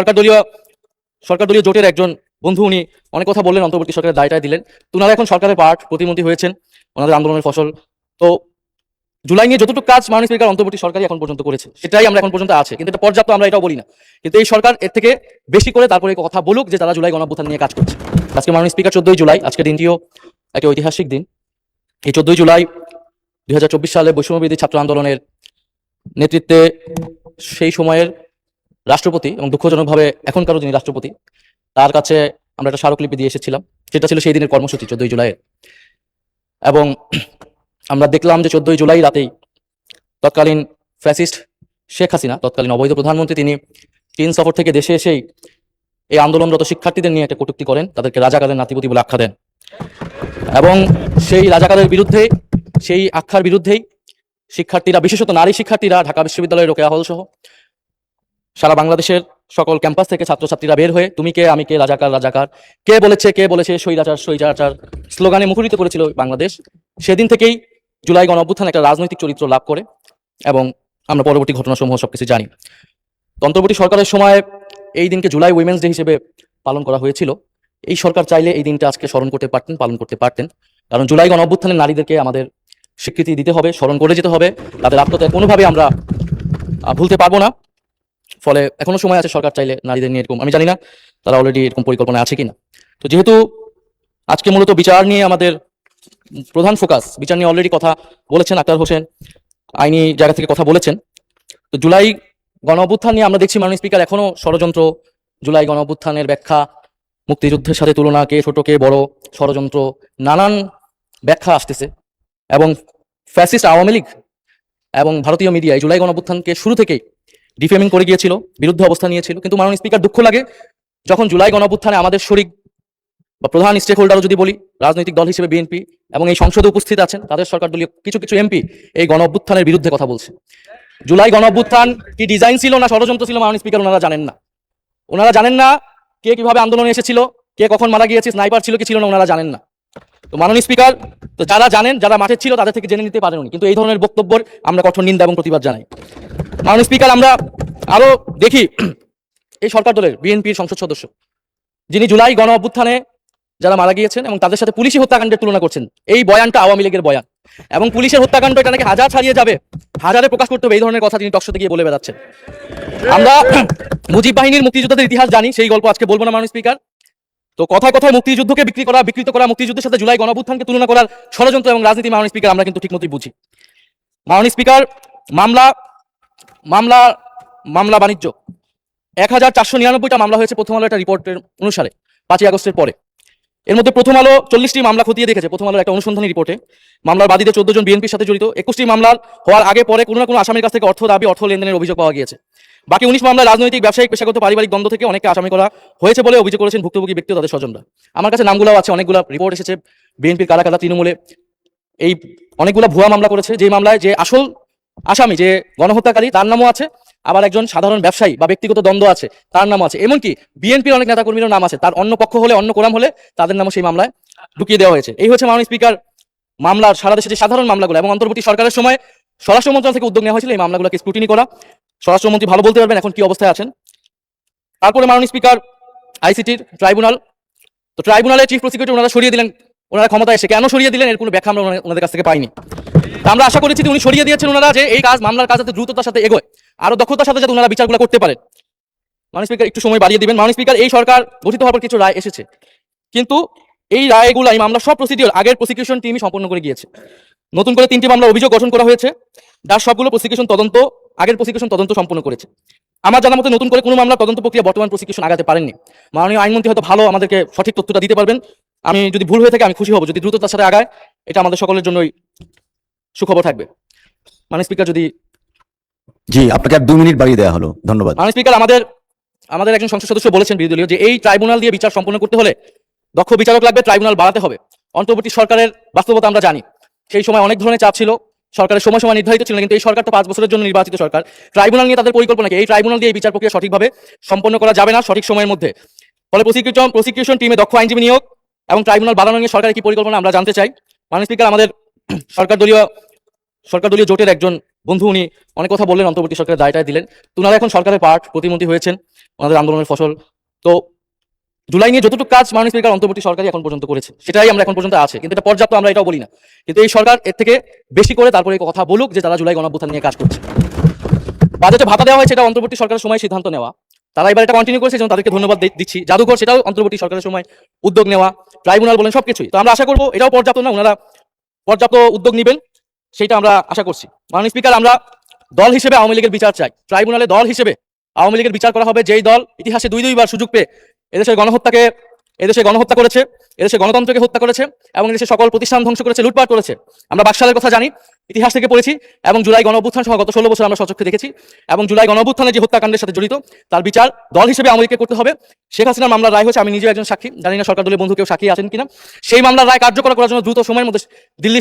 সরকার দলীয় জোটের একজন বন্ধু, উনি অনেক কথা বললেন, অন্তর্বর্তী সরকারের দায়টায় দিলেন। তো ওনারা এখন সরকারের পার্ট, প্রতিমন্ত্রী হয়েছেন, ওনাদের আন্দোলনের ফসল। তো জুলাই নিয়ে যতটুকু কাজ মাননীয় স্পিকার অন্তর্বর্তী সরকারই এখন পর্যন্ত করেছে, সেটাই আমরা এখন পর্যন্ত আছে, কিন্তু এটা পর্যাপ্ত আমরা এটাও বলি না। কিন্তু এই সরকার এর থেকে বেশি করে তারপরে কথা বলুক যে তারা জুলাই গণঅভ্যুত্থান নিয়ে কাজ করছে। আজকে মাননীয় স্পিকার 14ই জুলাই, আজকের দিনটিও একটা ঐতিহাসিক দিন। এই 14ই জুলাই 2024 সালে বৈষম্যবিরোধী ছাত্র আন্দোলনের নেতৃত্বে সেই সময়ের রাষ্ট্রপতি এবং দুঃখজনকভাবে এখনকারও যিনি রাষ্ট্রপতি, তার কাছে আমরা একটা স্মারকলিপি দিয়ে এসেছিলাম। সেটা ছিল সেই দিনের কর্মসূচি 14ই জুলাইয়ের। এবং আমরা দেখলাম যে 14ই জুলাই রাতেই তৎকালীন ফ্যাসিস্ট শেখ হাসিনা, তৎকালীন অবৈধ প্রধানমন্ত্রী, তিনি চীন সফর থেকে দেশে এসেই এই আন্দোলনরত শিক্ষার্থীদের নিয়ে একটা কটূক্তি করেন, তাদেরকে রাজাকারের নাতিপতি বলে আখ্যা দেন। এবং সেই রাজাকারের বিরুদ্ধে, সেই আখ্যার বিরুদ্ধেই শিক্ষার্থীরা, বিশেষত নারী শিক্ষার্থীরা, ঢাকা বিশ্ববিদ্যালয়ের রোকেয়া হল সহ সারা বাংলাদেশের সকল ক্যাম্পাস থেকে ছাত্রছাত্রীরা বের হয়ে তুমি কে আমি কে, রাজাকার রাজাকার, কে বলেছে স্বৈরাচার স্বৈরাচার স্লোগানে মুখরিত করেছিল বাংলাদেশ। সেদিন থেকেই জুলাই গণঅভ্যুত্থান একটা রাজনৈতিক চরিত্র লাভ করে এবং আমরা পরবর্তী ঘটনাসমূহ সবকিছু জানি। অন্তর্বর্তী সরকারের সময় এই দিনকে জুলাই উইমেন্স ডে হিসেবে পালন করা হয়েছিল। এই সরকার চাইলে এই দিনটা আজকে স্মরণ করতে পারতেন, পালন করতে পারতেন। কারণ জুলাই গণঅভ্যুত্থানের নারীদেরকে আমাদের স্বীকৃতি দিতে হবে, স্মরণ করে যেতে হবে। তাদের আত্মত্যাগ কোনোভাবে আমরা ভুলতে পারবো না। ফলে এখনো সময় আছে, সরকার চাইলে নারীদের নিয়ে এরকম, আমি জানি না তারা অলরেডি এরকম পরিকল্পনা আছে কিনা। তো যেহেতু আজকে মূলত বিচার নিয়ে আমাদের প্রধান ফোকাস, বিচার নিয়ে অলরেডি কথা বলেছেন আক্তার হোসেন, আইনি জায়গা থেকে কথা বলেছেন। তো জুলাই গণঅভ্যুত্থান নিয়ে আমরা দেখছি মাননীয় স্পিকার এখনো ষড়যন্ত্র, জুলাই গণঅভ্যুত্থানের ব্যাখ্যা, মুক্তিযুদ্ধের সাথে তুলনা, কে ছোট কে বড়, ষড়যন্ত্র, নানান ব্যাখ্যা আসতেছে। এবং ফ্যাসিস্ট আওয়ামী লীগ এবং ভারতীয় মিডিয়া এই জুলাই গণঅভ্যুত্থানকে শুরু থেকেই ডিফেমিং করে গিয়েছিল, বিরুদ্ধে অবস্থা নিয়েছিল। কিন্তু মাননীয় স্পিকার, দুঃখ লাগে যখন জুলাই গণঅভ্যুত্থানে আমাদের শরিক বা প্রধান স্টেক হোল্ডারও যদি বলি, রাজনৈতিক দল হিসেবে বিএনপি এবং এই সংসদে উপস্থিত আছেন তাদের সরকার দলীয় কিছু কিছু এমপি এই গণঅভ্যুত্থানের বিরুদ্ধে কথা বলছে। জুলাই গণঅভ্যুত্থান কি ডিজাইন ছিল না ষড়যন্ত্র ছিল, মাননীয় স্পিকার ওনারা জানেন না। ওনারা জানেন না কে কিভাবে আন্দোলনে এসেছিল, কে কখন মারা গিয়েছে, স্নাইপার ছিল কি ছিল না, ওনারা জানেন না। তো মাননীয় স্পিকার, তো যারা জানেন, যারা মাঠে ছিল তাদের থেকে জেনে নিতে পারেন উনি, কিন্তু এই ধরনের বক্তব্যের আমরা কঠোর নিন্দা এবং প্রতিবাদ জানাই। মাননীয় স্পিকার, আমরা আরো দেখি এই সরকার দলের বিএনপির সংসদ সদস্য যিনি জুলাই গণ অভ্যুত্থানে যারা মারা গিয়েছেন এবং তাদের সাথে পুলিশি হত্যাকাণ্ডের তুলনা করছেন, এই বয়ানটা আওয়ামী লীগের বয়ান এবং পুলিশের হত্যাকাণ্ড এটা নাকি হাজার ছাড়িয়ে যাবে, হাজারে প্রকাশ করতে হবে, এই ধরনের কথা তিনি টকশোতে গিয়ে বলে বেড়াচ্ছেন। আমরা মুজিব বাহিনীর মুক্তিযোদ্ধাদের ইতিহাস জানি, সেই গল্প আজকে বলবো না মাননীয় স্পিকার। তো কথায় কথায় মুক্তিযুদ্ধকে বিকৃত করা, মুক্তিযুদ্ধের সাথে জুলাই গণঅভ্যুত্থানকে তুলনা করার ষড়যন্ত্র এবং রাজনীতি মাননীয় স্পিকার আমরা কিন্তু ঠিকমতোই বুঝি। মাননীয় স্পিকার, মামলা বাণিজ্য 1499টা মামলা হয়েছে প্রথম আলো একটা রিপোর্টের অনুসারে 5ই আগস্টের পরে। এর মধ্যে প্রথম আলো 40টি মামলা খতিয়ে দেখেছে। প্রথম আলোর একটা অনুসন্ধানী রিপোর্টে মামলার বাদীদের 14 জন বিএনপির সাথে জড়িত, 21টি মামলার হওয়ার আগে পরে কোনো না কোনো আসামির কাছ থেকে অর্থ দাবি, অর্থ লেনদেনের অভিযোগ পাওয়া গিয়েছে। বাকি 19 মামলায় রাজনৈতিক, ব্যবসায়িক, পেশাগত, পারিবারিক দ্বন্দ্ব থেকে অনেককে আসামি করা হয়েছে বলে অভিযোগ করেছেন ভুক্তভোগী ব্যক্তি ও তাদের স্বজনরা। আমার কাছে নামগুলো আছে, অনেকগুলো রিপোর্ট এসেছে বিএনপির কারা কারা তৃণমূলে এই অনেকগুলো ভুয়া মামলা করেছে, যে মামলায় যে আসল আসামি, যে গণহত্যাকারী, তার নামও আছে, আবার একজন সাধারণ ব্যবসায়ী বা ব্যক্তিগত দ্বন্দ্ব আছে তার নামও আছে, এমনকি বিএনপির অনেক নেতাকর্মীর নাম আছে, তার অন্য পক্ষ হলে, অন্য কোরাম হলে তাদের নামও সেই মামলায় ঢুকিয়ে দেওয়া হয়েছে। এই হচ্ছে মাননীয় স্পিকার মামলার, সারা দেশে যে সাধারণ মামলাগুলো এবং অন্তর্বর্তী সরকারের সময় স্বরাষ্ট্র মন্ত্রণালয় থেকে উদ্যোগ নেওয়া হয়েছিল এই মামলাগুলোকে স্ক্রুটিনি করা। স্বরাষ্ট্রমন্ত্রী ভালো বলতে পারবেন এখন কি অবস্থায় আছেন। তারপরে মাননীয় স্পিকার আইসিটির ট্রাইব্যুনাল, তো ট্রাইব্যুনালের চিফ প্রসিকিউটর ওনারা সরিয়ে দিলেন, ওনারা ক্ষমতায় এসে কেন সরিয়ে দিলেন এর কোনো ব্যাখ্যা আমরা ওনাদের কাছ থেকে পাইনি। আমরা আশা করেছি যে উনি সরিয়ে দিয়েছেন ওনারা, যে এই কাজ, মামলার কাজ যাতে দ্রুততার সাথে এগোয়, আরো দক্ষতার সাথে যাতে ওনারা বিচারগুলো করতে পারেন। মাননীয় স্পিকার একটু সময় বাড়িয়ে দিবেন। মাননীয় স্পিকার, এই সরকার গঠিত হওয়ার পর কিছু রায় এসেছে, কিন্তু এই রায়গুলো, এই মামলার সব প্রসিডিওর আগের প্রসিকিউশন টিমই সম্পন্ন করে গিয়েছে। নতুন করে 3টি মামলার অভিযোগ গঠন করা হয়েছে, যার সবগুলো প্রসিকিউশন তদন্ত, আগের প্রসিকিউশন তদন্ত সম্পন্ন করেছে। আমার জানা মতে নতুন করে কোনো মামলার তদন্ত প্রক্রিয়া বর্তমান প্রসিকিউশন আগাতে পারেননি। মাননীয় আইনমন্ত্রী হয়তো ভালো আমাদেরকে সঠিক তথ্যটা দিতে পারবেন, আমি যদি ভুল হয়ে থাকে আমি খুশি হব, যদি দ্রুততার সাথে আগায় এটা আমাদের সকলের জন্যই সুখবর থাকবে। মাননীয় স্পিকার, যদি জি, আপনাকে আর 2 মিনিট বাড়িয়ে দেওয়া হলো, ধন্যবাদ। মাননীয় স্পিকার, আমাদের একজন সংসদ সদস্য বলেছেন বিরোধী দলীয়, যে এই ট্রাইব্যুনাল দিয়ে বিচার সম্পন্ন করতে হলে দক্ষ বিচারক লাগবে, ট্রাইব্যুনাল বাড়াতে হবে। অন্তর্বর্তী সরকারের বাস্তবতা আমরা জানি, সেই সময় অনেক ধরনের চাপ ছিল, সরকারের সময় নির্ধারিত ছিল না, কিন্তু এই সরকার তো 5 বছরের জন্য নির্বাচিত সরকার। ট্রাইব্যুনাল নিয়ে তাদের পরিকল্পনা কি, এই ট্রাইব্যুনাল দিয়ে এই বিচার প্রক্রিয়া সঠিকভাবে সম্পন্ন করা যাবে না সঠিক সময়ের মধ্যে। ফলে প্রসিকিউশন টিমে দক্ষ আইনজীবী নিয়োগ এবং ট্রাইব্যুনাল বাড়ানো নিয়ে সরকারের কি পরিকল্পনা আমরা জানতে চাই। মাননীয় স্পিকার, আমাদের সরকার দলীয় জোটের একজন বন্ধু উনি অনেক কথা বললেন, অন্তর্বর্তী সরকারের দায়টায় দিলেন। ওনারা এখন সরকারের পার্ট, প্রতিমন্ত্রী হয়েছেন, ওনাদের আন্দোলনের ফসল। তো জুলাই নিয়ে যতটুকু কাজ মাননীয় স্পিকার অন্তর্বর্তী সরকারই এখন পর্যন্ত করেছে, সেটাই আমরা এখন পর্যন্ত আছে, কিন্তু এটা পর্যাপ্ত আমরা এটাও বলি না। কিন্তু এই সরকার এর থেকে বেশি করে তারপরে এই কথা বলুক যে তারা জুলাই গণঅভ্যুত্থান নিয়ে কাজ করছে। বাজেটে ভাতা দেওয়া হয়েছে, এটা অন্তর্বর্তী সরকারের সময় সিদ্ধান্ত নেওয়া, তারা এবার এটা কন্টিনিউ করেছে, যেমন তাদেরকে ধন্যবাদ দিচ্ছি। জাদুঘর, সেটাও অন্তর্বর্তী সরকারের সময় উদ্যোগ নেওয়া, ট্রাইব্যুনাল বলেন, সবকিছুই। তো আমরা আশা করবো এটাও পর্যাপ্ত না, ওনারা পর্যাপ্ত উদ্যোগ নেবেন, সেটা আমরা আশা করছি। মাননীয় স্পিকার, আমরা দল হিসেবে আওয়ামী লীগের বিচার চাই। ট্রাইব্যুনালে দল হিসেবে আওয়ামী লীগের বিচার করা হবে, যেই দল ইতিহাসে দুইবার সুযোগ পেয়ে এদেশের গণহত্যা করেছে, এদেশের গণতন্ত্রকে হত্যা করেছে এবং এদেশের সকল প্রতিষ্ঠান ধ্বংস করেছে, লুটপাট করেছে। আমরা বাকশালের কথা জানি, ইতিহাস থেকে পড়েছি, এবং জুলাই গণঅভ্যুত্থান সহ গত 16 বছর আমরা সচক্ষে দেখেছি। এবং জুলাই গণঅভ্যুত্থানের যে হত্যাকাণ্ডের সাথে জড়িত, তার বিচার দল হিসেবে আওয়ামী লীগকে করতে হবে। শেখ হাসিনার মামলার রায় হয়েছে, আমি নিজেও একজন সাক্ষী, জানি না সরকার দলের বন্ধু কেউ সাক্ষী আছেন কিনা। সেই মামলার রায় কার্যকর করার জন্য দ্রুত সময়ের মধ্যে দিল্লি